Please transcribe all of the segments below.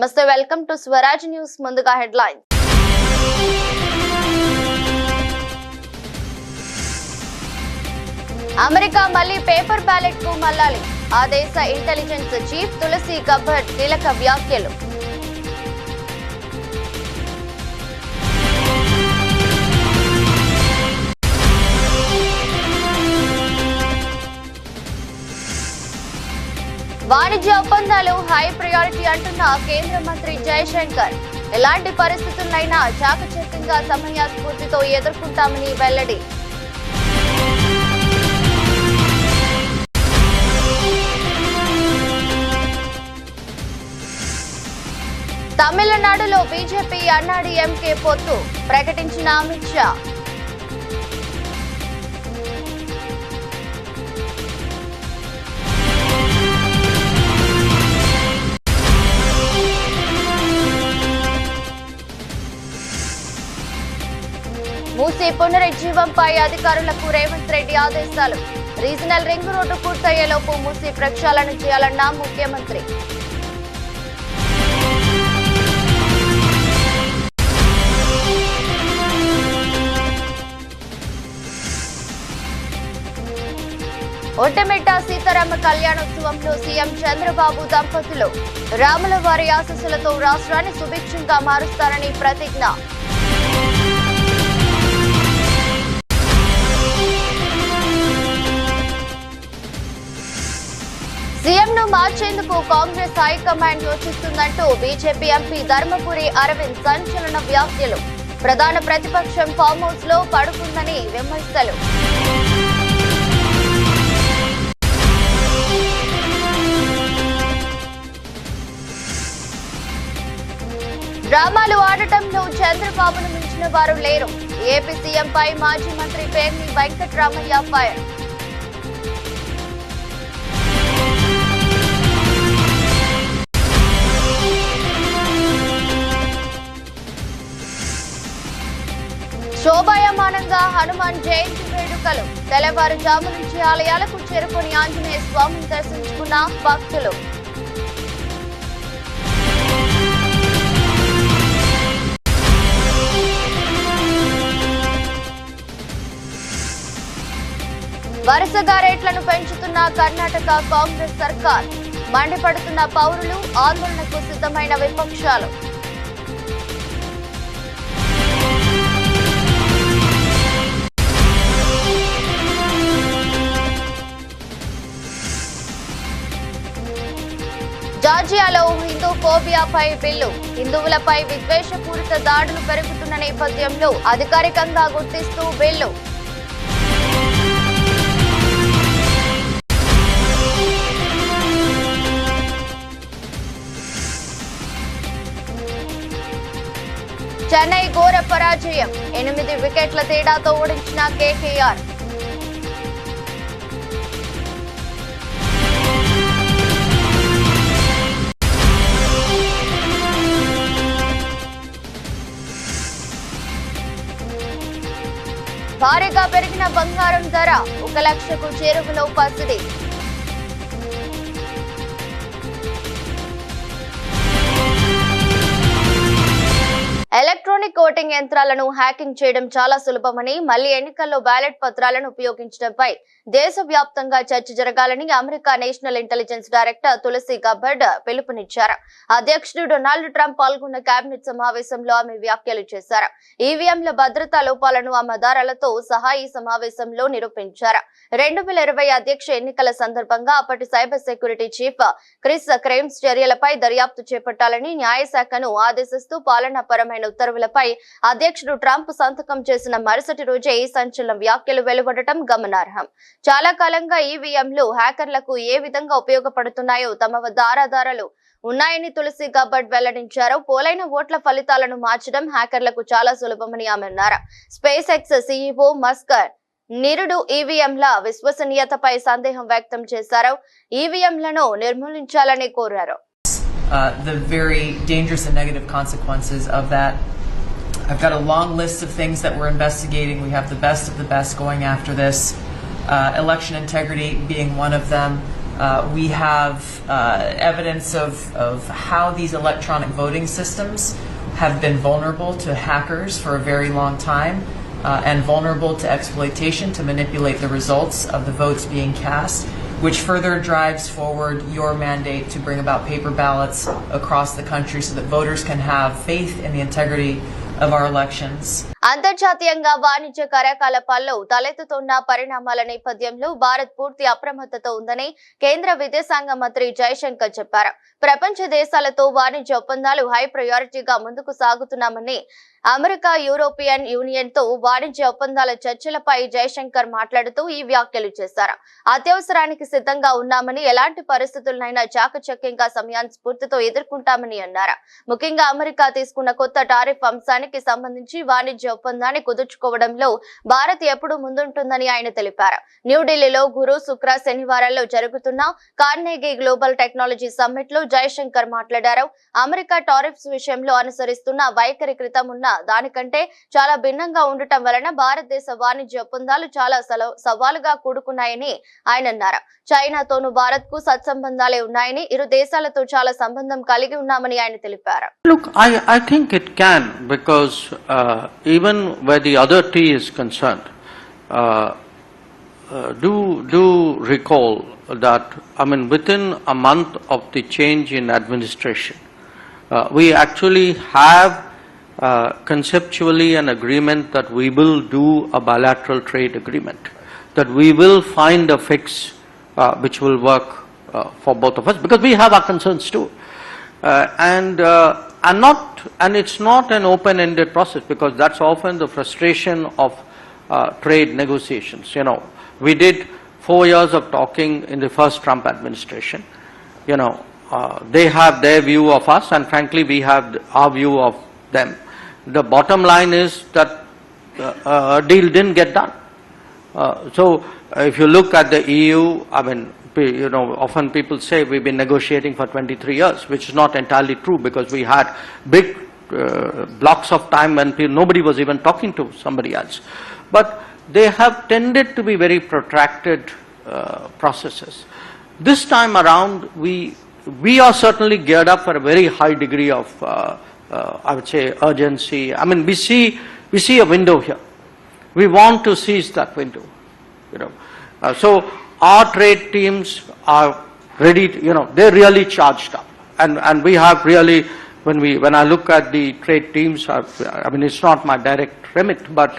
నమస్తే, welcome to Swaraj news. ముందుగా headlines. America మళ్లీ పేపర్ బ్యాలెట్ కు మళ్లాలి. ఆ దేశ ఇంటెలిజెన్స్ చీఫ్ తులసి గబ్బర్డ్ కీలక వ్యాఖ్యలు. వాణిజ్య ఒప్పందాలు హై ప్రయారిటీ అంటున్న కేంద్ర మంత్రి జయశంకర్. ఎలాంటి పరిస్థితులైనా చాకచక్యంగా సమయస్ఫూర్తితో ఎదుర్కొంటామని వెల్లడి. తమిళనాడులో బీజేపీ అన్నాడీఎంకే పొత్తు ప్రకటించిన అమిత్ షా. మూసీ పునరుజ్జీవంపై అధికారులకు రేవంత్ రెడ్డి ఆదేశాలు. రీజనల్ రింగ్ రోడ్డు పూర్తయ్యేలోపు మూసీ ప్రక్షాళన చేయాలన్న ముఖ్యమంత్రి. ఒంటమిట్ట సీతారామ కళ్యాణోత్సవంలో సీఎం చంద్రబాబు దంపతులు. రాముల వారి ఆశీస్సులతో రాష్ట్రాన్ని సుభిక్షంగా మారుస్తారని ప్రతిజ్ఞ. సీఎంను మార్చేందుకు కాంగ్రెస్ హైకమాండ్ యోచిస్తుందంటూ బీజేపీ ఎంపీ ధర్మపురి అరవింద్ సంచలన వ్యాఖ్యలు. ప్రధాన ప్రతిపక్షం ఫామ్ హౌస్ లో పడుకుందని విమర్శలు. డ్రామాలు ఆడటంలో చంద్రబాబును మించిన వారు లేరు. ఏపీ సీఎంపై మాజీ మంత్రి పేర్ని వెంకట్రామయ్య ఫైర్. శోభాయమానంగా హనుమాన్ జయంతి వేడుకలు. తెల్లవారుజాము నుంచి ఆలయాలకు చేరుకుని ఆంజనేయ స్వామిని దర్శించుకున్న భక్తులు. వరుసగా రేట్లను పెంచుతున్న కర్ణాటక కాంగ్రెస్ సర్కార్. మండిపడుతున్న పౌరులు, ఆందోళనకు సిద్ధమైన విపక్షాలు. జార్జియాలో హిందూ ఫోబియాపై బిల్లు. హిందువులపై విద్వేషపూరిత దాడులు పెరుగుతున్న నేపథ్యంలో అధికారికంగా గుర్తిస్తూ బిల్లు. చెన్నై ఘోర పరాజయం. 8 వికెట్ల తేడాతో ఓడించిన కేకేఆర్. భారీగా పెరిగిన బంగారం ధర. 1 లక్షకు చేరువలో పసిడి. ఎలక్ట్రానిక్ ఓటింగ్ యంత్రాలను హ్యాకింగ్ చేయడం చాలా సులభమని, మళ్లీ ఎన్నికల్లో బ్యాలెట్ పత్రాలను ఉపయోగించడంపై దేశవ్యాప్తంగా చర్చ జరగాలని America national intelligence director Tulsi గబ్బర్డ్ పిలుపునిచ్చారు. అధ్యక్షుడు డొనాల్డ్ ట్రంప్ పాల్గొన్న కేబినెట్ సమావేశంలో ఆమె వ్యాఖ్యలు చేశారు. ఈవీఎంల భద్రతా లోపాలను ఆధారాలతో సహా ఈ సమావేశంలో నిరూపించారు. 2020 అధ్యక్ష ఎన్నికల సందర్భంగా అప్పటి సైబర్ సెక్యూరిటీ చీఫ్ క్రిస్ క్రేమ్స్ చర్యలపై దర్యాప్తు చేపట్టాలని న్యాయశాఖను ఆదేశిస్తూ పాలనాపరమైన ఉత్తర్వులపై అధ్యక్షుడు ట్రంప్ సంతకం చేసిన మరుసటి రోజే ఈ సంచలన వ్యాఖ్యలు వెలువడటం గమనార్హం. చాలా కాలంగా ఈవీఎంలు హ్యాకర్లకు ఏ విధంగా ఉపయోగపడుతున్నాయో తమ వద్ద ఆధారాలు ఉన్నాయని తులసి గబ్బర్డ్ వెల్లడించారు. పోలైన ఓట్ల ఫలితాలను మార్చడం హ్యాకర్లకు చాలా సులభమని ఆమె అన్నారు. స్పేస్ ఎక్స్ సీఈఓ మస్క్ నిరుడు ఈవీఎంల విశ్వసనీయతపై సందేహం వ్యక్తం చేశారు. ఈవీఎంలను నిర్మూలించాలని కోరారు. The very dangerous and negative consequences of that. I've got a long list of things that we're investigating. We have the best of the best going after this. Election integrity being one of them. We have evidence of how these electronic voting systems have been vulnerable to hackers for a very long time and vulnerable to exploitation to manipulate the results of the votes being cast, which further drives forward your mandate to bring about paper ballots across the country so that voters can have faith in the integrity of our elections. అంతర్జాతీయంగా వాణిజ్య కార్యకలాపాల్లో తలెత్తుతున్న పరిణామాల నేపథ్యంలో భారత్ పూర్తి అప్రమత్తతో ఉందని కేంద్ర విదేశాంగ మంత్రి జయశంకర్ చెప్పారు. ప్రపంచ దేశాలతో వాణిజ్య ఒప్పందాలు హై ప్రయారిటీగా ముందుకు సాగుతున్నామని అమెరికా యూరోపియన్ యూనియన్ తో వాణిజ్య ఒప్పందాల చర్చలపై జయశంకర్ మాట్లాడుతూ ఈ వ్యాఖ్యలు చేశారు. అత్యవసరానికి సిద్ధంగా ఉన్నామని, ఎలాంటి పరిస్థితులనైనా చాకచక్యంగా సమయాన్ని స్ఫూర్తితో ఎదుర్కొంటామని అన్నారు. ముఖ్యంగా అమెరికా తీసుకున్న కొత్త టారిఫ్ అంశానికి సంబంధించి వాణిజ్య ఒప్పందాన్ని కుదుర్చుకోవడంలో భారత్ ఎప్పుడూ ముందుంటుందని ఆయన తెలిపారు. న్యూఢిల్లీలో గురు, శుక్ర, శనివారాల్లో జరుగుతున్న కార్నెగీ గ్లోబల్ టెక్నాలజీ సమ్మిట్ లో జయశంకర్ మాట్లాడారు. అమెరికా టారిఫ్స్ విషయంలో అనుసరిస్తున్న వైఖరి క్రితం ఉన్న దానికంటే చాలా భిన్నంగా ఉండటం వలన భారతదేశ వాణిజ్య ఒప్పందాలు చాలా సవాలుగా కూడుకున్నాయని ఆయన అన్నారు. చైనాతోనూ భారత్ కు సత్సంబంధాలే ఉన్నాయని, ఇరు దేశాలతో చాలా సంబంధం కలిగి ఉన్నామని ఆయన తెలిపారు. Look, I think it can, because even where the other T is concerned, do recall that, I mean, within a month of the change in administration, we actually have conceptually an agreement that we will do a bilateral trade agreement, that we will find a fix which will work for both of us, because we have our concerns too. And it's not an open-ended process, because that's often the frustration of trade negotiations. You know, we did 4 years of talking in the first Trump administration. You know, they have their view of us, and frankly we have our view of them. The bottom line is that a deal didn't get done. So if you look at the EU, I mean, you know, often people say we've been negotiating for 23 years, which is not entirely true, because we had big blocks of time when nobody was even talking to somebody else. But they have tended to be very protracted processes. This time around, we are certainly geared up for a very high degree of I would say urgency. I mean, we see a window here. We want to seize that window. You know, so our trade teams are ready. You know, they're really charged up, and we have really, when I look at the trade teams, I mean, it's not my direct remit, but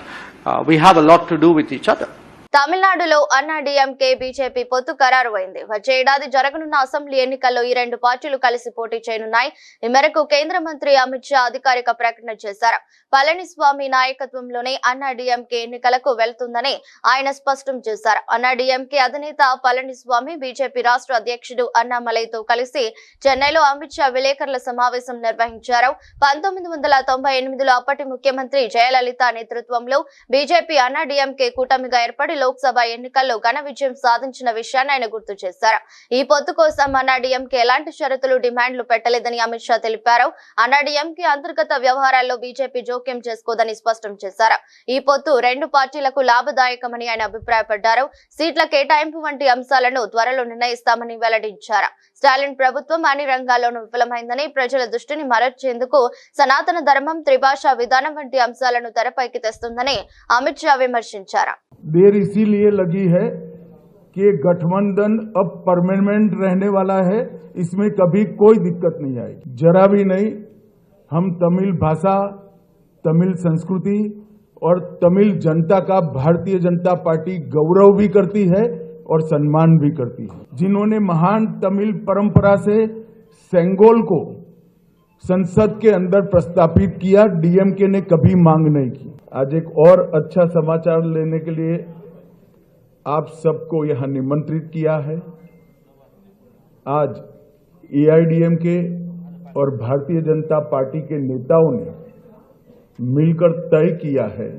we have a lot to do with each other. తమిళనాడులో అన్నా DMK BJP పొత్తు ఖరారు అయింది. వచ్చే ఏడాది జరగనున్న assembly ఎన్నికల్లో ఈ రెండు పార్టీలు కలిసి పోటీ చేయనున్నాయి. ఈ మేరకు కేంద్ర మంత్రి అమిత్ షా అధికారిక ప్రకటన చేశారు. పళనిస్వామి నాయకత్వంలోనే అన్నా డీఎంకే ఎన్నికలకు వెళ్తుందని ఆయన స్పష్టం చేశారు. అన్నా డీఎంకే అధినేత పళనిస్వామి బీజేపీ రాష్ట్ర అధ్యక్షుడు అన్నామలైతో కలిసి చెన్నైలో అమిత్ షా విలేకరుల సమావేశం నిర్వహించారు. 1998లో అప్పటి ముఖ్యమంత్రి జయలలిత నేతృత్వంలో బీజేపీ అన్నా డీఎంకే కూటమిగా ఏర్పడి లోక్సభ ఎన్నికల్లో ఘన విజయం సాధించిన విషయాన్ని ఆయన గుర్తు చేశారు. ఈ పొత్తు కోసం అన్నా డీఎంకే ఎలాంటి షరతులు, డిమాండ్లు పెట్టలేదని అమిత్ షా తెలిపారు. అన్నా డీఎంకే అంతర్గత వ్యవహారాల్లో బీజేపీ జోక్యం చేసుకోదని స్పష్టం చేశారు. ఈ పొత్తు రెండు పార్టీలకు లాభదాయకమని ఆయన అభిప్రాయపడ్డారు. సీట్ల కేటాయింపు వంటి అంశాలను త్వరలో నిర్ణయిస్తామని వెల్లడించారు. స్టాలిన్ ప్రభుత్వం అన్ని రంగాల్లోనూ విఫలమైందని, ప్రజల దృష్టిని మరల్చేందుకు సనాతన ధర్మం, త్రిభాషా విధానం వంటి అంశాలను తెరపైకి తెస్తుందని అమిత్ షా విమర్శించారు. देर इसीलिए लगी है कि गठबंधन अब परमानेंट रहने वाला है, इसमें कभी कोई दिक्कत नहीं आएगी, जरा भी नहीं। हम तमिल भाषा, तमिल संस्कृति और तमिल जनता का भारतीय जनता पार्टी गौरव भी करती है और सम्मान भी करती है। जिन्होंने महान तमिल परंपरा से सेंगोल को संसद के अंदर प्रस्तावित किया, डीएमके ने कभी मांग नहीं की। आज एक और अच्छा समाचार लेने के लिए आप सबको यहां निमंत्रित किया है। आज एआईडीएमके और भारतीय जनता पार्टी के नेताओं ने मिलकर तय किया है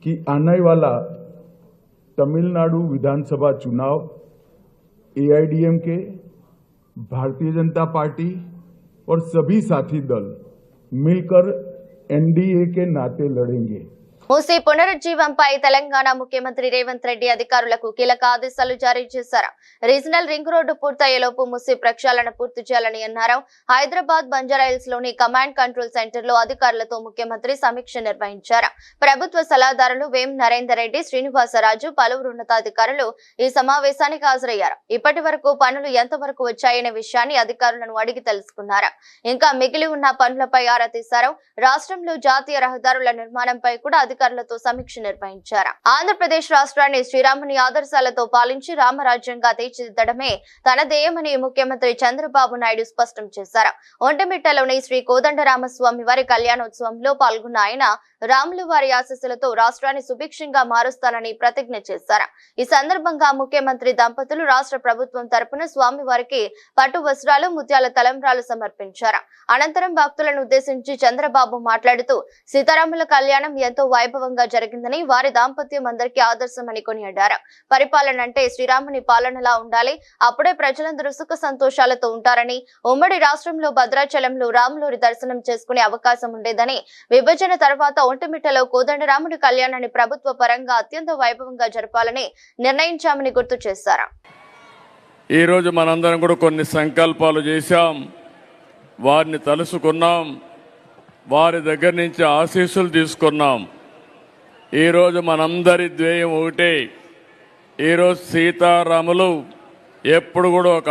कि आने वाला तमिलनाडु विधानसभा चुनाव एआईडीएमके, भारतीय जनता पार्टी और सभी साथी दल मिलकर एनडीए के नाते लड़ेंगे। మూసీ పునరుజ్జీవంపై తెలంగాణ ముఖ్యమంత్రి రేవంత్ రెడ్డి అధికారులకు కీలక ఆదేశాలు జారీ చేశారు. రీజనల్ రింగ్ రోడ్డు పూర్తయ్యేలోపు మూసీ ప్రక్షాళన పూర్తి చేయాలని అన్నారు. హైదరాబాద్ బంజారాహిల్స్ లోని కమాండ్ కంట్రోల్ సెంటర్ లో అధికారులతో ముఖ్యమంత్రి సమీక్ష నిర్వహించారు. ప్రభుత్వ సలహాదారులు వేం నరేందర్ రెడ్డి, శ్రీనివాసరాజు, పలువురు ఉన్నతాధికారులు ఈ సమావేశానికి హాజరయ్యారు. ఇప్పటి వరకు పనులు ఎంతవరకు వచ్చాయనే విషయాన్ని అధికారులను అడిగి తెలుసుకున్నారు. ఇంకా మిగిలి ఉన్న పనులపై ఆరా తీశారు. రాష్ట్రంలో జాతీయ రహదారుల నిర్మాణంపై కూడా అధికారులతో సమీక్ష నిర్వహించారు. ఆంధ్రప్రదేశ్ రాష్ట్రాన్ని శ్రీరాముని ఆదర్శాలతో పాలించి రామరాజ్యంగా తీర్చిదిద్దడమే తన ధ్యేయమని ముఖ్యమంత్రి చంద్రబాబు నాయుడు స్పష్టం చేశారు. ఒంటిమిట్టలోని శ్రీ కోదండరామస్వామి వారి కళ్యాణోత్సవంలో పాల్గొన్న ఆయన రాములు వారి ఆశీస్సులతో రాష్ట్రాన్ని సుభిక్షంగా మారుస్తానని ప్రతిజ్ఞ చేశారు. ఈ సందర్భంగా ముఖ్యమంత్రి దంపతులు రాష్ట్ర ప్రభుత్వం తరపున స్వామి వారికి పట్టు వస్త్రాలు, ముత్యాల తలంబ్రాలు సమర్పించారు. అనంతరం భక్తులను ఉద్దేశించి చంద్రబాబు మాట్లాడుతూ సీతారాముల కళ్యాణం ఎంతో వైభవంగా జరిగిందని, వారి దాంపత్యం అందరికీ ఆదర్శమని కొనియాడారు. పరిపాలన అంటే శ్రీరాముని పాలనలా ఉండాలి, అప్పుడే ప్రజలందరూ సుఖ సంతోషాలతో ఉంటారని, ఉమ్మడి రాష్ట్రంలో భద్రాచలంలో రాములూరి దర్శనం చేసుకునే అవకాశం ఉండేదని, విభజన తర్వాత ఒంటిమిట్టలో కోదండరాముడి కళ్యాణాన్ని ప్రభుత్వ పరంగా అత్యంత వైభవంగా జరపాలని నిర్ణయించామని గుర్తు చేశారు. ఈ రోజు మనందరం కూడా కొన్ని సంకల్పాలు చేశాం, వారిని తలుసుకున్నాం, వారి దగ్గర నుంచి ఆశీస్సులు తీసుకున్నాం. ఈరోజు మనందరి ధ్యేయం ఒకటే. ఈరోజు సీతారాములు ఎప్పుడు కూడా ఒక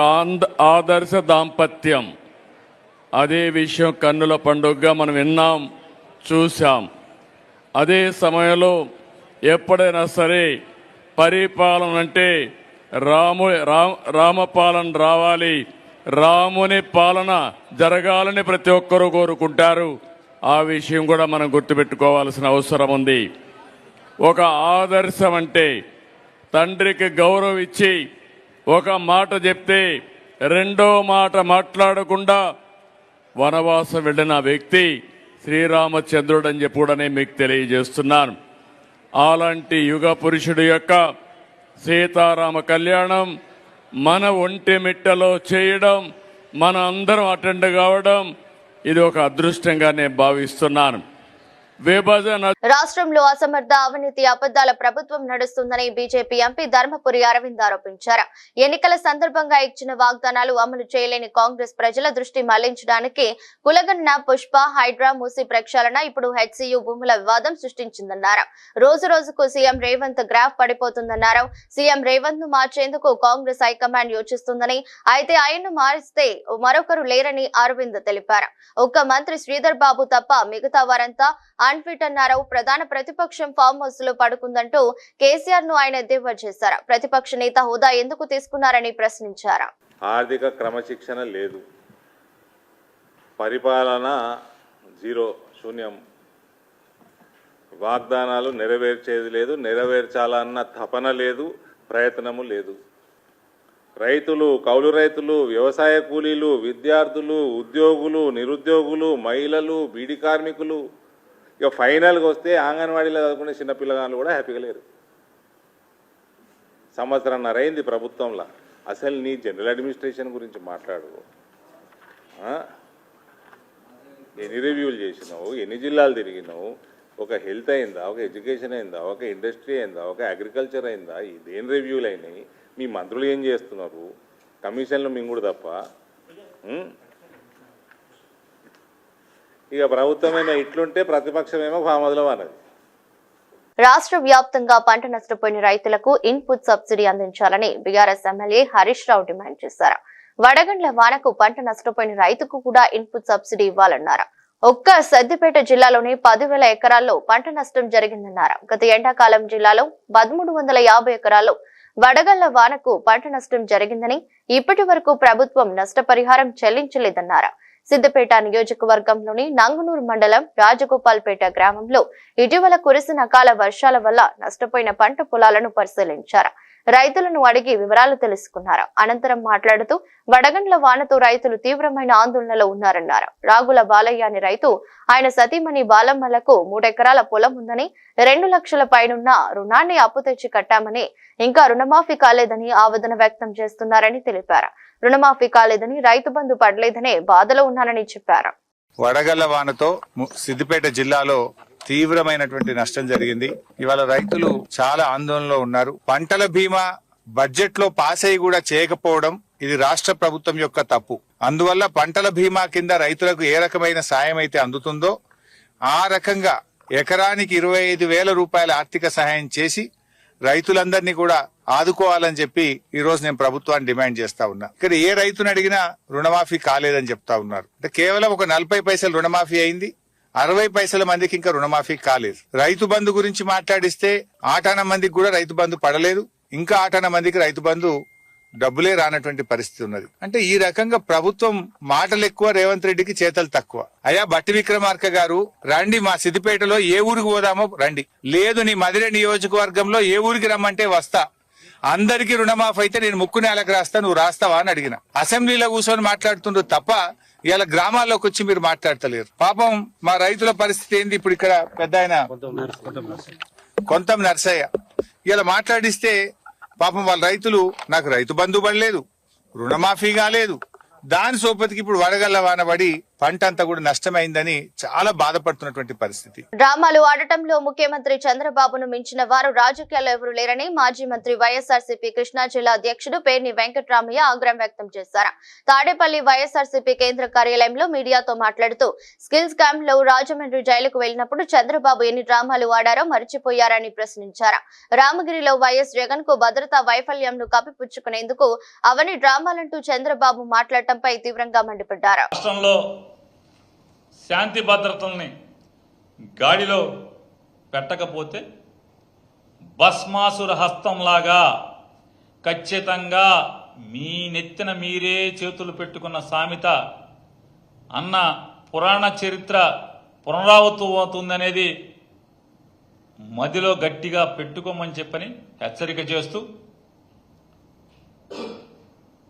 ఆదర్శ దాంపత్యం. అదే విషయం కన్నుల పండుగగా మనం విన్నాం, చూశాం. అదే సమయంలో ఎప్పుడైనా సరే పరిపాలన అంటే రామపాలన రావాలి, రాముని పాలన జరగాలని ప్రతి ఒక్కరూ కోరుకుంటారు. ఆ విషయం కూడా మనం గుర్తుపెట్టుకోవాల్సిన అవసరం ఉంది. ఒక ఆదర్శం అంటే తండ్రికి గౌరవం ఇచ్చి ఒక మాట చెప్తే రెండో మాట మాట్లాడకుండా వనవాసం వెళ్ళిన వ్యక్తి శ్రీరామచంద్రుడు అని చెప్పి కూడా నేను మీకు తెలియజేస్తున్నాను. అలాంటి యుగ పురుషుడు యొక్క సీతారామ కళ్యాణం మన ఒంటిమిట్టలో చేయడం, మన అందరం అటెండ్ కావడం, ఇది ఒక అదృష్టంగా నేను భావిస్తున్నాను. రాష్ట్రంలో అసమర్థ, అవినీతి, అబద్దాల ప్రభుత్వం నడుస్తుందని బీజేపీ ఎంపీ ధర్మపురి అరవింద్ ఆరోపించారు. ఎన్నికల సందర్భంగా ఇచ్చిన వాగ్దానాలు అమలు చేయలేని కాంగ్రెస్ ప్రజల దృష్టి మళ్లించడానికి కులగన్న, పుష్ప, హైడ్రా, మూసీ ప్రక్షాళన, ఇప్పుడు హెచ్సియు భూముల వివాదం సృష్టించిందన్నారు. రోజు రోజుకు సీఎం రేవంత్ గ్రాఫ్ పడిపోతుందన్నారు. సీఎం రేవంత్ ను మార్చేందుకు కాంగ్రెస్ హైకమాండ్ యోచిస్తుందని, అయితే ఆయన్ను మారిస్తే మరొకరు లేరని అరవింద్ తెలిపారు. ఒక్క మంత్రి శ్రీధర్ బాబు తప్ప మిగతా వారంతా అన్ఫిట్ అన్నారు. ప్రధాన ప్రతిపక్షం ఫామ్ హౌస్ లో పడుకుందంటూ కేసీఆర్ ను ఆయన ఎద్దేవా చేశారు. ప్రతిపక్ష నేత హోదా ఎందుకు తీసుకున్నారని ప్రశ్నించారు. ఆర్థిక క్రమశిక్షణ లేదు, పరిపాలన జీరో, శూన్యం, వాగ్దానాలు నెరవేర్చేది లేదు, నెరవేర్చాలన్న తపన లేదు, ప్రయత్నము లేదు. రైతులు, కౌలు రైతులు, వ్యవసాయ కూలీలు, విద్యార్థులు, ఉద్యోగులు, నిరుద్యోగులు, మహిళలు, బీడీ కార్మికులు, ఇక ఫైనల్గా వస్తే అంగన్వాడీలో చదువుకునే చిన్నపిల్లగాళ్ళు కూడా హ్యాపీగా లేరు. సంవత్సరంన్నర అయింది ప్రభుత్వంలో. అసలు నీ జనరల్ అడ్మినిస్ట్రేషన్ గురించి మాట్లాడు. ఎన్ని రివ్యూలు చేసినావు, ఎన్ని జిల్లాలు తిరిగినావు, ఒక హెల్త్ అయిందా, ఒక ఎడ్యుకేషన్ అయిందా, ఒక ఇండస్ట్రీ అయిందా, ఒక అగ్రికల్చర్ అయిందా, ఇదేం రివ్యూలు అయినాయి? మీ మంత్రులు ఏం చేస్తున్నారు? కమిషన్లు మింగుడు తప్ప. ఇక ప్రభుత్వమేమో ఇట్లుంటే ప్రతిపక్షమేమో ఫామదులో అన్నది. రాష్ట్ర వ్యాప్తంగా పంట నష్టపోయిన రైతులకు ఇన్పుట్ సబ్సిడీ అందించాలని BRS MLA Harish Rao demand చేశారు. వడగండ్ల వానకు పంట నష్టపోయిన రైతుకు కూడా ఇన్పుట్ సబ్సిడీ ఇవ్వాలన్నారు. ఒక్క సిద్దిపేట జిల్లాలోని 10,000 ఎకరాల్లో పంట నష్టం జరిగిందన్నారు. గత ఎండాకాలం జిల్లాలో 1350 ఎకరాల్లో వడగళ్ల వానకు పంట నష్టం జరిగిందని, ఇప్పటి వరకు ప్రభుత్వం నష్టపరిహారం చెల్లించలేదన్నారు. సిద్దిపేట నియోజకవర్గంలోని నంగునూరు మండలం రాజగోపాల్పేట గ్రామంలో ఇటీవల కురిసిన అకాల వర్షాల వల్ల నష్టపోయిన పంట పొలాలను పరిశీలించారు. రైతులను అడిగి వివరాలు తెలుసుకున్నారు. అనంతరం మాట్లాడుతూ వడగండ్ల వానతో రైతులు తీవ్రమైన ఆందోళనలో ఉన్నారన్నారు. రాగుల బాలయ్య అనే రైతు, ఆయన సతీమణి బాలమ్మలకు 3 ఎకరాల పొలం ఉందని, 2 లక్షల పైనున్న రుణాన్ని అప్పు తెచ్చి కట్టామని, ఇంకా రుణమాఫీ కాలేదని ఆవేదన వ్యక్తం చేస్తున్నారని తెలిపారు. రుణమాఫీ కాలేదని, రైతు బంధు పడలేదనే బాధలో ఉన్నానని చెప్పారు. వడగళ్ల వానతో సిద్దిపేట జిల్లాలో తీవ్రమైనటువంటి నష్టం జరిగింది. ఇవాళ రైతులు చాలా ఆందోళనలో ఉన్నారు. పంటల బీమా బడ్జెట్ లో పాస్ అయ్యి కూడా చేయకపోవడం ఇది రాష్ట్ర ప్రభుత్వం యొక్క తప్పు. అందువల్ల పంటల బీమా కింద రైతులకు ఏ రకమైన సాయం అయితే అందుతుందో ఆ రకంగా ఎకరానికి 25,000 రూపాయల ఆర్థిక సహాయం చేసి రైతులందరినీ కూడా ఆదుకోవాలని చెప్పి ఈ రోజు నేను ప్రభుత్వాన్ని డిమాండ్ చేస్తా ఉన్నా. ఇక్కడ ఏ రైతుని అడిగినా రుణమాఫీ కాలేదని చెప్తా ఉన్నారు. అంటే కేవలం ఒక 40 పైసలు రుణమాఫీ అయింది, 60 పైసల మందికి ఇంకా రుణమాఫీ కాలేదు. రైతు బంధు గురించి మాట్లాడిస్తే ఆటాన మందికి కూడా రైతు బంధు పడలేదు, ఇంకా ఆటాన మందికి రైతు బంధు డబ్బులే రానటువంటి పరిస్థితి ఉన్నది. అంటే ఈ రకంగా ప్రభుత్వం మాటలు ఎక్కువ, రేవంత్ రెడ్డికి చేతలు తక్కువ. అయ్యా బట్టి విక్రమార్క గారు, రండి మా సిద్దిపేటలో ఏ ఊరికి పోదామో రండి, లేదు నీ మధిర నియోజకవర్గంలో ఏ ఊరికి రమ్మంటే వస్తా, అందరికీ రుణమాఫీ అయితే నేను ముక్కు నేలకు రాస్తా, నువ్వు రాస్తావా అని అడిగిన. అసెంబ్లీలో కూర్చొని మాట్లాడుతుండ్రు తప్ప ఇలా గ్రామాల్లోకి వచ్చి మీరు మాట్లాడతలేరు. పాపం మా రైతుల పరిస్థితి ఏంది? ఇప్పుడు ఇక్కడ పెద్ద ఆయన కొంతం నర్సయ్య ఇలా మాట్లాడిస్తే పాపం వాళ్ళ రైతులు నాకు రైతు బంధు పడలేదు, రుణమాఫీ కాలేదు, దాని సోపతికి ఇప్పుడు వడగళ్ల వాన పడి పంట అంతా కూడా నష్టమైందని చాలా బాధపడుతున్నటువంటి పరిస్థితి. డ్రామాలు ఆడటంలో ముఖ్యమంత్రి చంద్రబాబును మించిన వారు రాజకీయాల్లో ఎవరు లేరని మాజీ మంత్రి వైఎస్ఆర్సీపీ కృష్ణా జిల్లా అధ్యక్షుడు పేర్ని వెంకట్రామయ్య ఆగ్రహం వ్యక్తం చేశారు. తాడేపల్లి వైఎస్ఆర్సీపీ కేంద్ర కార్యాలయంలో మీడియాతో మాట్లాడుతూ స్కిల్స్ క్యాంప్ లో రాజమండ్రి జైలుకు వెళ్లినప్పుడు చంద్రబాబు ఎన్ని డ్రామాలు ఆడారో మర్చిపోయారని ప్రశ్నించారు. రామగిరిలో వైఎస్ జగన్ కు భద్రతా వైఫల్యంను కప్పిపుచ్చుకునేందుకు అవని డ్రామాలంటూ చంద్రబాబు మాట్లాడటంపై తీవ్రంగా మండిపడ్డారు. శాంతి భద్రతల్ని గాడిలో పెట్టకపోతే భస్మాసుర హస్తంలాగా ఖచ్చితంగా మీ నెత్తిన మీరే చేతులు పెట్టుకున్న సామెత అన్న పురాణ చరిత్ర పునరావృతమవుతుందనేది మదిలో గట్టిగా పెట్టుకోమని చెప్పని హెచ్చరిక చేస్తూ,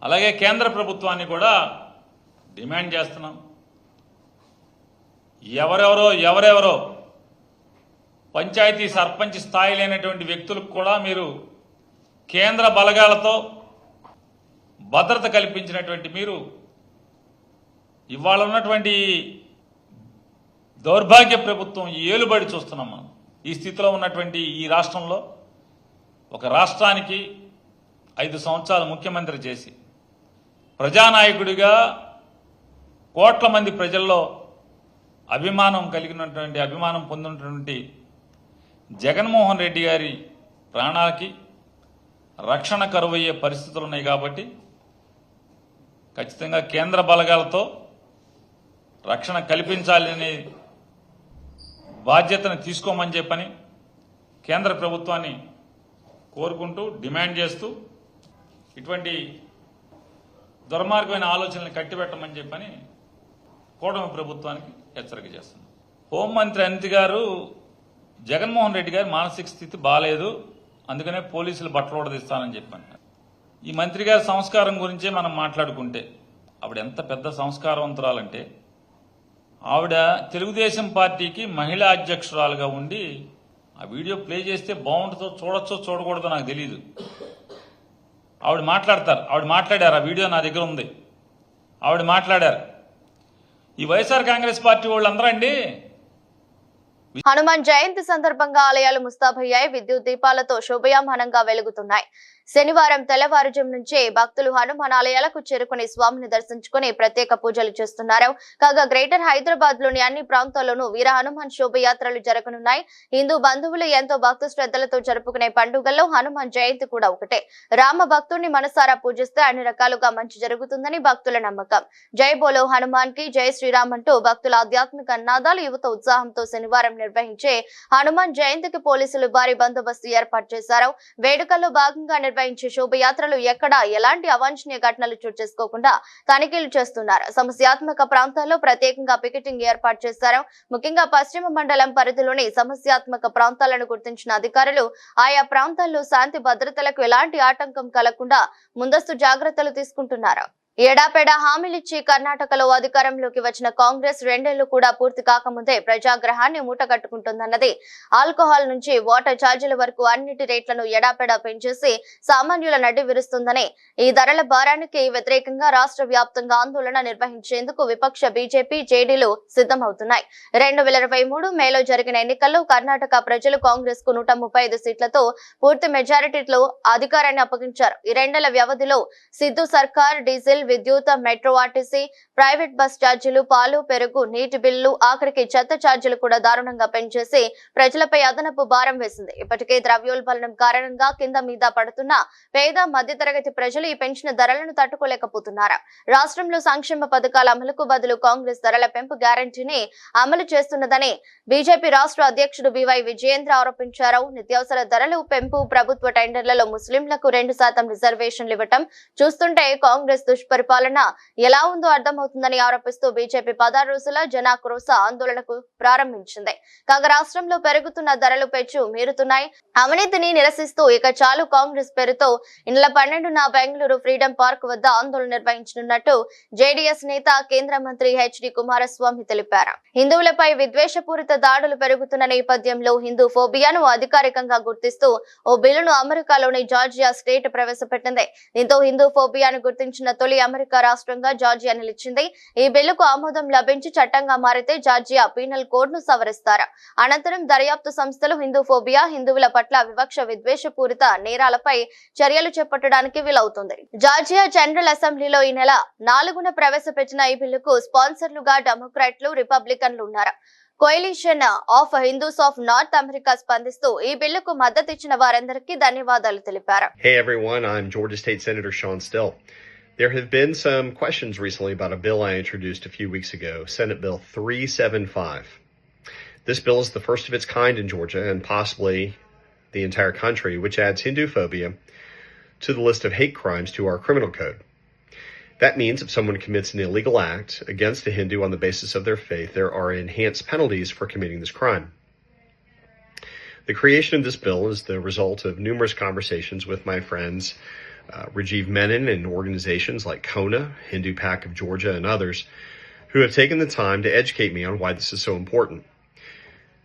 అలాగే కేంద్ర ప్రభుత్వాన్ని కూడా డిమాండ్ చేస్తున్నాం. ఎవరెవరో పంచాయతీ సర్పంచ్ స్థాయి లేనటువంటి వ్యక్తులకు కూడా మీరు కేంద్ర బలగాలతో భద్రత కల్పించినటువంటి మీరు ఇవాళ ఉన్నటువంటి దౌర్భాగ్య ప్రభుత్వం ఏలుబడి చూస్తున్నాం మనం. ఈ స్థితిలో ఉన్నటువంటి ఈ రాష్ట్రంలో ఒక రాష్ట్రానికి 5 సంవత్సరాలు ముఖ్యమంత్రి చేసి ప్రజానాయకుడిగా కోట్ల మంది ప్రజల్లో అభిమానం పొందినటువంటి జగన్మోహన్ రెడ్డి గారి ప్రాణాలకి రక్షణ కరువయ్యే పరిస్థితులు ఉన్నాయి. కాబట్టి ఖచ్చితంగా కేంద్ర బలగాలతో రక్షణ కల్పించాలనే బాధ్యతను తీసుకోమని చెప్పని కేంద్ర ప్రభుత్వాన్ని కోరుకుంటూ, డిమాండ్ చేస్తూ ఇటువంటి దుర్మార్గమైన ఆలోచనలు కట్టిపెట్టమని చెప్పని కూటమి ప్రభుత్వానికి హెచ్చరిక చేస్తున్నారు. హోంమంత్రి అనిత గారు జగన్మోహన్ రెడ్డి గారి మానసిక స్థితి బాగాలేదు, అందుకనే పోలీసులు బట్టలు ఉడదీస్తానని చెప్పాను. ఈ మంత్రి గారి సంస్కారం గురించే మనం మాట్లాడుకుంటే ఆవిడ ఎంత పెద్ద సంస్కారవంతురాలంటే, ఆవిడ తెలుగుదేశం పార్టీకి మహిళా అధ్యక్షురాలుగా ఉండి ఆ వీడియో ప్లే చేస్తే బాగుంటుందో చూడొచ్చో చూడకూడదో నాకు తెలియదు. ఆవిడ మాట్లాడారు, ఆ వీడియో నా దగ్గర ఉంది. ఆవిడ మాట్లాడారు. ఈ వైఎస్ఆర్ కాంగ్రెస్ పార్టీ వాళ్ళందరూ అండి. హనుమాన్ జయంతి సందర్భంగా ఆలయాలు ముస్తాబయ్యాయి. విద్యుత్ దీపాలతో శోభయామానంగా వెలుగుతున్నాయి. శనివారం తెల్లవారుజాము నుంచే భక్తులు హనుమాన్ ఆలయాలకు చేరుకుని స్వామిని దర్శించుకుని ప్రత్యేక పూజలు చేస్తున్నారు. కాగా గ్రేటర్ హైదరాబాద్ లోని అన్ని ప్రాంతాల్లోనూ వీర హనుమాన్ శోభయాత్రలు జరగనున్నాయి. హిందూ బంధువులు ఎంతో భక్తి శ్రద్ధలతో జరుపుకునే పండుగల్లో హనుమాన్ జయంతి కూడా ఒకటే. రామ భక్తుడిని మనసారా పూజిస్తే అన్ని రకాలుగా మంచి జరుగుతుందని భక్తుల నమ్మకం. జై బోలో హనుమాన్ కి జై శ్రీరామ్ అంటూ భక్తుల ఆధ్యాత్మిక నాదాలు యువత ఉత్సాహంతో శనివారం నిర్వహించే హనుమాన్ జయంతికి పోలీసులు భారీ బందోబస్తు ఏర్పాటు చేశారు. వేడుకల్లో భాగంగా నిర్వహించే శోభయాత్రలు ఎక్కడా ఎలాంటి అవాంఛనీయ ఘటనలు చోటు చేసుకోకుండా తనిఖీలు చేస్తున్నారు. సమస్యాత్మక ప్రాంతాల్లో ప్రత్యేకంగా పికెటింగ్ ఏర్పాటు చేశారు. ముఖ్యంగా పశ్చిమ మండలం పరిధిలోని సమస్యాత్మక ప్రాంతాలను గుర్తించిన అధికారులు ఆయా ప్రాంతాల్లో శాంతి భద్రతలకు ఎలాంటి ఆటంకం కలగకుండా ముందస్తు జాగ్రత్తలు తీసుకుంటున్నారు. ఏడాపెడా హామీలిచ్చి కర్ణాటకలో అధికారంలోకి వచ్చిన కాంగ్రెస్ రెండేళ్లు కూడా పూర్తి కాకముందే ప్రజాగ్రహాన్ని మూటగట్టుకుంటుందన్నది. ఆల్కహాల్ నుంచి వాటర్ ఛార్జీల వరకు అన్నిటి రేట్లను ఎడాపెడా పెంచేసి సామాన్యుల నడ్డి విరుస్తుందని, ఈ ధరల భారానికి వ్యతిరేకంగా రాష్ట్ర వ్యాప్తంగా ఆందోళన నిర్వహించేందుకు విపక్ష బీజేపీ, జేడీలు సిద్ధమవుతున్నాయి. 2023 మేలో జరిగిన ఎన్నికల్లో కర్ణాటక ప్రజలు కాంగ్రెస్ కు 135 సీట్లతో పూర్తి మెజారిటీలో అధికారాన్ని అప్పగించారు. ఈ రెండేళ్ల వ్యవధిలో సిద్ధు సర్కార్ డీజిల్, విద్యుత్, మెట్రో, ఆర్టీసీ, ప్రైవేట్ బస్ ఛార్జీలు, పాలు, పెరుగు, నీటి బిల్లు, ఆఖరికి చెత్త ఛార్జీలు కూడా దారుణంగా పెంచేసి ప్రజలపై అదనపు భారం వేసింది. ఇప్పటికే ద్రవ్యోల్బణం కారణంగా కింద మీద పడుతున్న పేద, మధ్యతరగతి ప్రజలు ఈ పెంచిన ధరలను తట్టుకోలేకపోతున్నారు. రాష్ట్రంలో సంక్షేమ పథకాల అమలుకు బదులు కాంగ్రెస్ ధరల పెంపు గ్యారంటీని అమలు చేస్తున్నదని బీజేపీ రాష్ట్ర అధ్యక్షుడు బివై విజయేంద్ర ఆరోపించారు. నిత్యావసర ధరలు పెంపు, ప్రభుత్వ టెండర్లలో ముస్లింలకు 2% రిజర్వేషన్లు ఇవ్వటం చూస్తుంటే కాంగ్రెస్ దుష్పరిపాలన ఎలా ఉందో అర్థమవుతుందని ఆరోపిస్తూ బీజేపీ 16 రోజుల జనాక్రోశ ఆందోళనకు ప్రారంభించింది. కాగా రాష్ట్రంలో పెరుగుతున్న ధరలు పెంచు మీరుతున్నాయి. అవినీతిని నిరసిస్తూ ఇక చాలు కాంగ్రెస్ పేరుతో ఈ నెల 12న బెంగళూరు ఫ్రీడమ్ పార్క్ వద్ద ఆందోళన నిర్వహించనున్నట్టు జేడీఎస్ నేత, కేంద్ర మంత్రి హెచ్డి కుమారస్వామి తెలిపారు. హిందువులపై విద్వేషపూరిత దాడులు పెరుగుతున్న నేపథ్యంలో హిందూ ఫోబియాను అధికారికంగా గుర్తిస్తూ ఓ బిల్లును అమెరికాలోని జార్జియా స్టేట్ ప్రవేశపెట్టింది. దీంతో హిందూ ఫోబియాను గుర్తించిన తొలి అమెరికా రాష్ట్రంగా జార్జియా నిలిచింది. ఈ బిల్లుకు ఆమోదం లభించి చట్టంగా మారితే జార్జియా పీనల్ కోడ్ ను సవరిస్తారు. అనంతరం దర్యాప్తు సంస్థలు హిందూ ఫోబియా, హిందువుల పట్ల వివక్ష, విద్వేషపూరిత నేరాలపై చర్యలు చేపట్టడానికి వీలవుతుంది. జార్జియా జనరల్ అసెంబ్లీలో ఈ నెల 4న ప్రవేశపెట్టిన ఈ బిల్లుకు స్పాన్సర్లుగా డెమోక్రాట్లు, రిపబ్లికన్లు ఉన్నారు. Coalition of Hindus of north America స్పందిస్తూ ఈ బిల్లుకు మద్దతిచ్చిన వారందరికీ ధన్యవాదాలు తెలిపారు. Hey everyone, I'm Georgia State Senator Sean Still. There have been some questions recently about a bill I introduced a few weeks ago, Senate Bill 375. This bill is the first of its kind in Georgia and possibly the entire country, which adds Hindu phobia to the list of hate crimes to our criminal code. That means if someone commits an illegal act against a Hindu on the basis of their faith, there are enhanced penalties for committing this crime. The creation of this bill is the result of numerous conversations with my friends Rajiv Menon and organizations like Kona, Hindu PAC of Georgia, and others who have taken the time to educate me on why this is so important.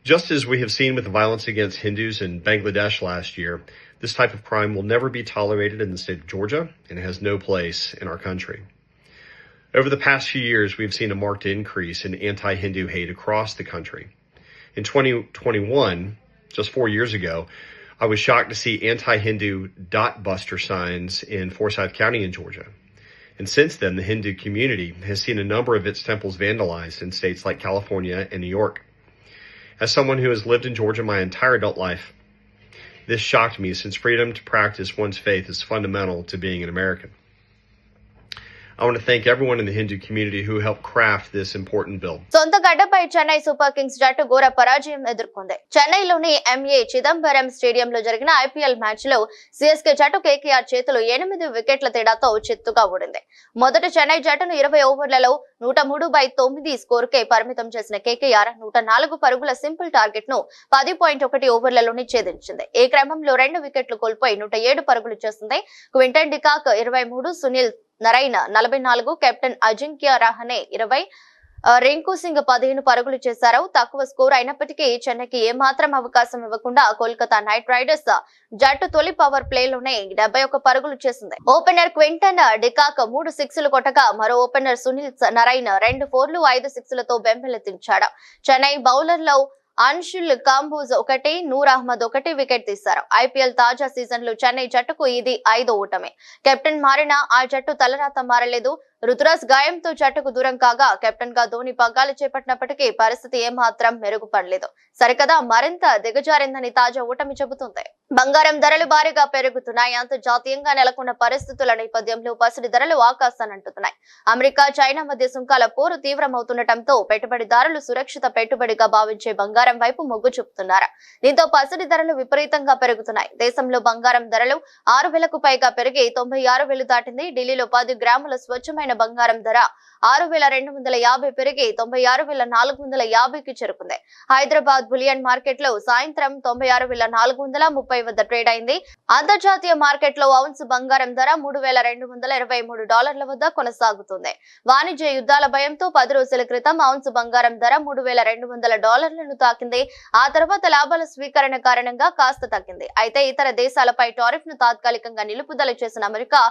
Just as we have seen with the violence against Hindus in Bangladesh last year, this type of crime will never be tolerated in the state of Georgia and has no place in our country. Over the past few years, we've seen a marked increase in anti-Hindu hate across the country. In 2021, just 4 years ago, I was shocked to see anti-Hindu dot buster signs in Forsyth County in Georgia. And since then, the Hindu community has seen a number of its temples vandalized in states like California and New York. As someone who has lived in Georgia my entire adult life, this shocked me since freedom to practice one's faith is fundamental to being an American. I want to thank everyone in the Hindu community who helped craft this important bill. సొంత గడ్డపై Chennai super Kings జట్టు ఘోర పరాజయం ఎదుర్కొంది. చెన్నైలోని MA Chidambaram స్టేడియంలో జరిగిన IPL match లో CSK జట్టు కేకేఆర్ చేతులు 8 వికెట్ల తేడాతో చిత్తుగా ఓడింది. మొదట చెన్నై జట్టును 20 ఓవర్లలో 103/9 స్కోరుకే పరిమితం చేసిన కేకేఆర్ 104 పరుగుల సింపుల్ టార్గెట్ ను 10.1 ఓవర్లలోనే ఛేదించింది. ఈ క్రమంలో 2 వికెట్లు కోల్పోయి 107 పరుగులు చేసింది. Quinton de Kock 23, Sunil Narine 44, captain Ajinkya Rahane 20, Rinku Singh 15 పరుగులు చేశారు. తక్కువ స్కోర్ అయినప్పటికీ చెన్నైకి ఏమాత్రం అవకాశం ఇవ్వకుండా కోల్కతా నైట్ రైడర్స్ జట్టు తొలి పవర్ ప్లేలోనే 71 పరుగులు చేసింది. ఓపెనర్ క్వింటన్ డికాక్ 3 సిక్స్లు కొట్టగా మరో ఓపెనర్ సునీల్ నరైన్ 2 4లు 5 సిక్స్లతో బెంబెలెత్తించాడు. చెన్నై బౌలర్లో అన్షుల్ కాంబోజ్ 1, నూర్ అహ్మద్ 1 వికెట్ తీశారు. ఐపీఎల్ తాజా సీజన్ లో చెన్నై జట్టుకు ఇది 5వ ఓటమి. కెప్టెన్ మారినా ఆ జట్టు తలరాత మారలేదు. రుతురాజ్ గాయంతో జట్టుకు దూరం కాగా కెప్టెన్ గా ధోని పగ్గాలు చేపట్టినప్పటికీ పరిస్థితి ఏమాత్రం మెరుగుపడలేదు. సరికదా మరింత దిగజారిందని తాజా ఓటమి చెబుతుంది. బంగారం ధరలు భారీగా పెరుగుతున్నాయి. అంతర్జాతీయంగా నెలకొన్న పరిస్థితుల నేపథ్యంలో పసిడి ధరలు ఆకాశానంటున్నాయి. అమెరికా, చైనా మధ్య సుంకాల పోరు తీవ్రమవుతుండటంతో పెట్టుబడిదారులు సురక్షిత పెట్టుబడిగా భావించే బంగారం వైపు మొగ్గు చూపుతున్నారు. దీంతో పసిడి ధరలు విపరీతంగా పెరుగుతున్నాయి. దేశంలో బంగారం ధరలు 6,000కు పైగా పెరిగి 96,000 దాటింది. ఢిల్లీలో 10 గ్రాముల స్వచ్ఛమైన స్వచ్ఛమైన బంగారం ధర 6,250 పెరిగి 96,450కి చేరుకుంది. హైదరాబాద్ బులియన్ మార్కెట్ లో సాయంత్రం 96,430 వద్ద ట్రేడ్ అయింది. అంతర్జాతీయ మార్కెట్ లో ఔన్స్ బంగారం ధర $3,223 వద్ద కొనసాగుతుంది. వాణిజ్య యుద్ధాల భయంతో 10 రోజుల క్రితం ఔన్స్ బంగారం ధర $3,200 తాకింది. ఆ తర్వాత లాభాల స్వీకరణ కారణంగా కాస్త తగ్గింది. అయితే ఇతర దేశాలపై టారిఫ్ ను తాత్కాలికంగా నిలుపుదల చేసిన అమెరికా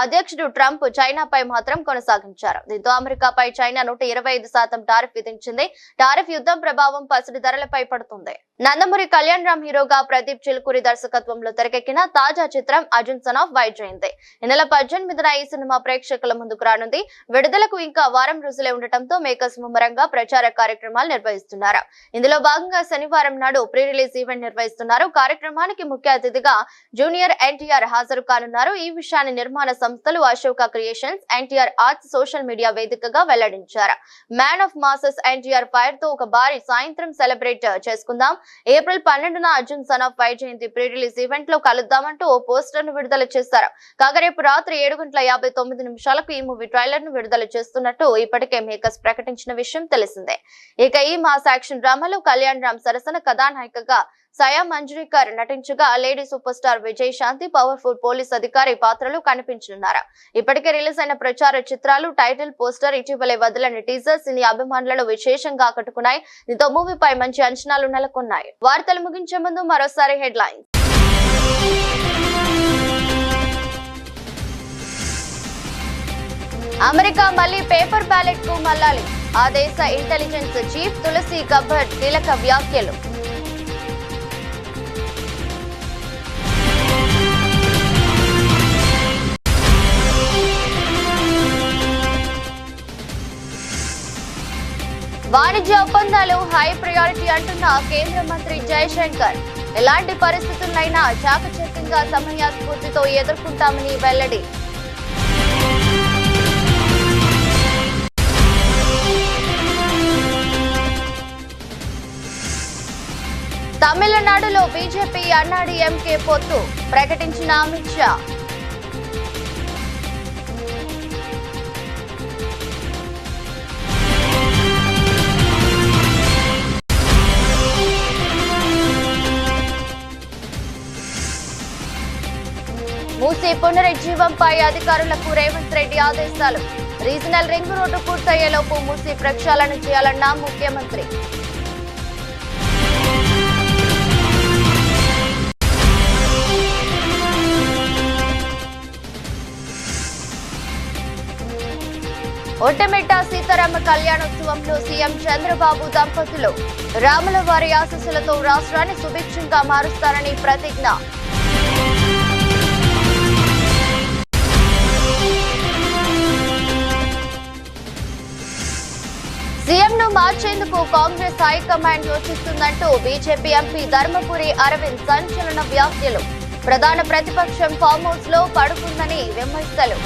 అధ్యక్షుడు ట్రంప్ చైనాపై మాత్రం కొనసాగించారు. దీంతో అమెరికాపై చైనా 125% టారిఫ్ విధించింది. టారిఫ్ యుద్ధం ప్రభావం పసిడి ధరలపై పడుతుంది. నందమూరి కళ్యాణ్ రామ్ హీరోగా ప్రదీప్ చిలుకూరి దర్శకత్వంలో తెరకెక్కిన తాజా చిత్రం అర్జున్ సన్ ఆఫ్ వైజయంతి ఈ నెల 18న ఈ సినిమా ప్రేక్షకుల ముందుకు రానుంది. విడుదలకు ఇంకా వారం రోజులే ఉండటంతో మేకర్స్ ముమ్మరంగా ప్రచార కార్యక్రమాలు నిర్వహిస్తున్నారు. ఇందులో భాగంగా శనివారం నాడు ప్రీ రిలీజ్ ఈవెంట్ నిర్వహిస్తున్నారు. కార్యక్రమానికి ముఖ్య అతిథిగా జూనియర్ ఎన్టీఆర్ హాజరు కానున్నారు. ఈ విషయాన్ని నిర్మాణ సంస్థలు Ashoka creations, NTR arts social media వేదికగా వెల్లడించారు. Man of masses NTR fire తో ఒక భారీ సాయంత్రం సెలబ్రేట్ చేసుకుందాం. ఏప్రిల్ 12న Arjun son of Vyjayanthi pre release event లో కలుద్దామంటూ ఓ పోస్టర్ ను విడుదల చేశారు. కాగా రేపు రాత్రి 7:59 ఈ మూవీ ట్రైలర్ ను విడుదల చేస్తున్నట్టు ఇప్పటికే మేకర్స్ ప్రకటించిన విషయం తెలిసిందే. ఇక ఈ మాస్ యాక్షన్ డ్రామాలో కళ్యాణ్ రామ్ సరసన కథానాయికగా సయా మంజ్రీకర్ నటించగా లేడీ సూపర్ స్టార్ విజయ్ శాంతి పవర్ఫుల్ పోలీస్ అధికారి పాత్రలో కనిపించనున్నారు. ఇప్పటికే రిలీజ్ అయిన ప్రచార చిత్రాలు, టైటిల్, పోస్టర్, ఇటీవలే వదిలిన టీజర్ సినీ అభిమానులను విశేషంగా ఆకట్టుకున్నాయి. దీంతో మూవీపై మంచి అంచనాలు నెలకొన్నాయి. వార్తలు ముగించే ముందు మరోసారి హెడ్లైన్స్. అమెరికా మళ్లీ పేపర్ బ్యాలెట్ కు మళ్లాలి. ఆ దేశ ఇంటెలిజెన్స్ చీఫ్ తులసి గబ్బర్డ్ కీలక వ్యాఖ్యలు. వాణిజ్య ఒప్పందాలు హై ప్రయారిటీ అంటున్న కేంద్ర మంత్రి జయశంకర్. ఎలాంటి పరిస్థితులైనా చాకచక్యంగా సమన్యాస్ఫూర్తితో ఎదుర్కొంటామని వెల్లడి. తమిళనాడులో బీజేపీ అన్నాడీఎంకే పొత్తు ప్రకటించిన అమిత్ షా. మూసీ పునరుజ్జీవంపై అధికారులకు రేవంత్ రెడ్డి ఆదేశాలు. రీజనల్ రింగ్ రోడ్డు పూర్తయ్యేలోపు మూసీ ప్రక్షాళన చేయాలన్న ముఖ్యమంత్రి. ఒంటమిట్ట సీతారామ కళ్యాణోత్సవంలో సీఎం చంద్రబాబు దంపతులు రాములవారి ఆశీస్సులతో రాష్ట్రాన్ని సుభిక్షంగా మారుస్తారని ప్రతిజ్ఞ. సీఎంను మార్చేందుకు కాంగ్రెస్ హైకమాండ్ యోచిస్తుందంటూ బీజేపీ ఎంపీ ధర్మపురి అరవింద్ సంచలన వ్యాఖ్యలు. ప్రధాన ప్రతిపక్షం ఫామ్ హౌస్ లో పడుకుందని విమర్శలు.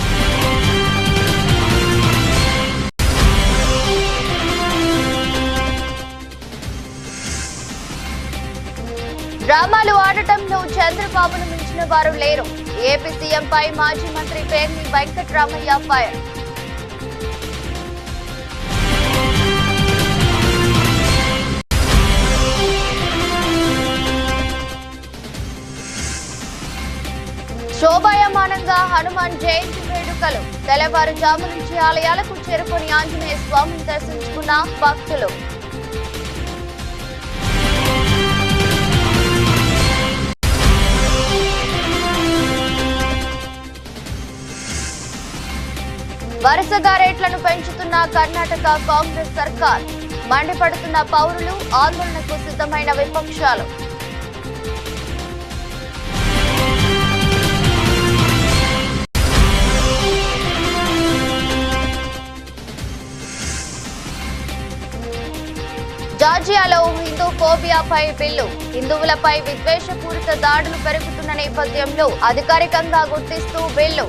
డ్రామాలు ఆడటంలో చంద్రబాబును మించిన వారు లేరు. ఏపీ సీఎంపై మాజీ మంత్రి పేర్ని వెంకట్రామయ్య ఫైర్. శోభాయమానంగా హనుమాన్ జయంతి వేడుకలు. తెల్లవారుజాము నుంచి ఆలయాలకు చేరుకుని ఆంజనేయ స్వామిని దర్శించుకున్న భక్తులు. వరుసగా రేట్లను పెంచుతున్న కర్ణాటక కాంగ్రెస్ సర్కార్. మండిపడుతున్న పౌరులు, ఆందోళనకు సిద్ధమైన విపక్షాలు. జార్జియాలో హిందూ ఫోబియాపై బిల్లు. హిందువులపై విద్వేషపూరిత దాడులు పెరుగుతున్న నేపథ్యంలో అధికారికంగా గుర్తిస్తూ బిల్లు.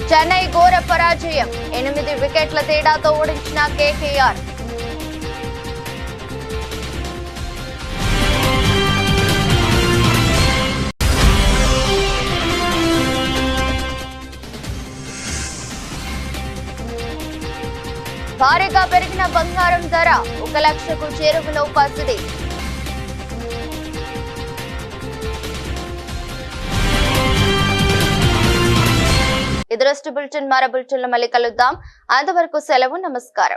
చెన్నై ఘోర పరాజయం. 8 వికెట్ల తేడాతో ఓడించిన కేకేఆర్. భారీగా పెరిగిన బంగారం ధర 1 లక్షకు చేరువలో పసిడి. ఇది బులెటిన్. మరో బులెటిన్లో మళ్ళీ కలుద్దాం. అంతవరకు సెలవు. నమస్కారం.